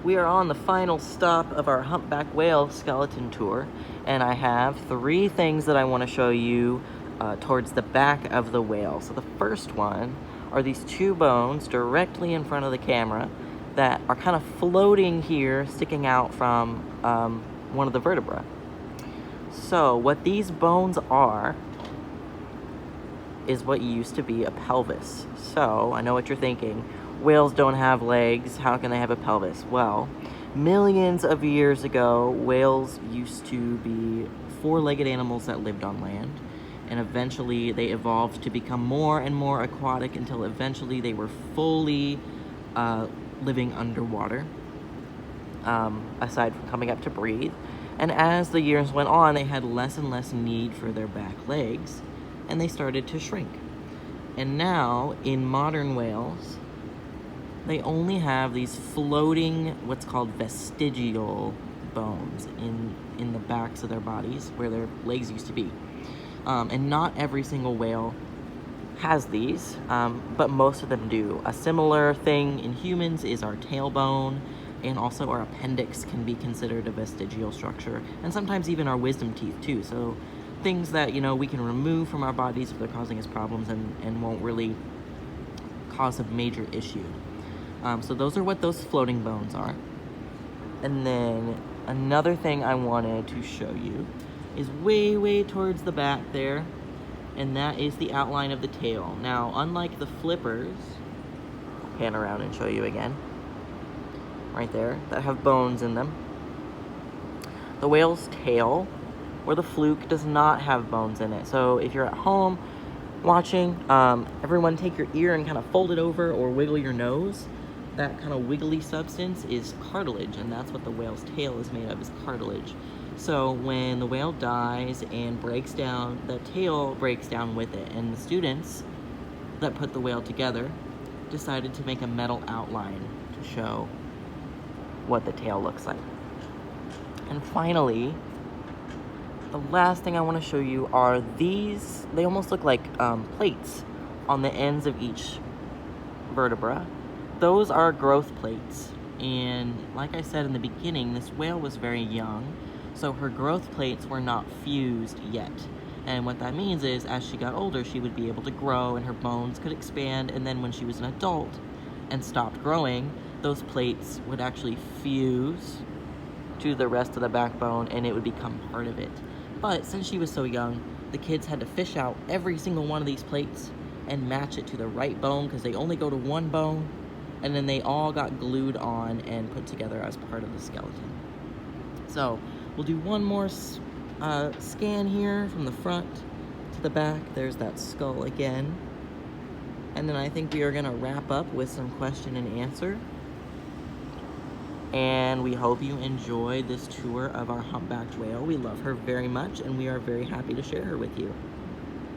We are on the final stop of our humpback whale skeleton tour, and I have 3 things that I want to show you towards the back of the whale. So the first one are these 2 bones directly in front of the camera that are kind of floating here, sticking out from one of the vertebrae. So what these bones are is what used to be a pelvis. So I know what you're thinking. Whales don't have legs, how can they have a pelvis? Well, millions of years ago, whales used to be 4-legged animals that lived on land, and eventually they evolved to become more and more aquatic until eventually they were fully living underwater, aside from coming up to breathe. And as the years went on, they had less and less need for their back legs, and they started to shrink. And now, in modern whales, they only have these floating, what's called vestigial bones in the backs of their bodies where their legs used to be. And not every single whale has these, but most of them do. A similar thing in humans is our tailbone, and also our appendix can be considered a vestigial structure, and sometimes even our wisdom teeth too. So things that, we can remove from our bodies if they're causing us problems and won't really cause a major issue. So those are what those floating bones are. And then another thing I wanted to show you is way towards the back there, and that is the outline of the tail. Now, unlike the flippers, I'll pan around and show you again, right there, that have bones in them, the whale's tail, or the fluke, does not have bones in it. So if you're at home watching, everyone take your ear and kind of fold it over or wiggle your nose. That kind of wiggly substance is cartilage, and that's what the whale's tail is made of, is cartilage. So when the whale dies and breaks down, the tail breaks down with it, and the students that put the whale together decided to make a metal outline to show what the tail looks like. And finally, the last thing I want to show you are these. They almost look like plates on the ends of each vertebra. Those are growth plates, and like I said in the beginning, this whale was very young, so her growth plates were not fused yet. And what that means is, as she got older, she would be able to grow and her bones could expand, and then when she was an adult and stopped growing, those plates would actually fuse to the rest of the backbone and it would become part of it. But since she was so young, the kids had to fish out every single one of these plates and match it to the right bone, because they only go to one bone, and then they all got glued on and put together as part of the skeleton. So we'll do one more scan here from the front to the back. There's that skull again. And then I think we are gonna wrap up with some question and answer. And we hope you enjoyed this tour of our humpbacked whale. We love her very much, and we are very happy to share her with you.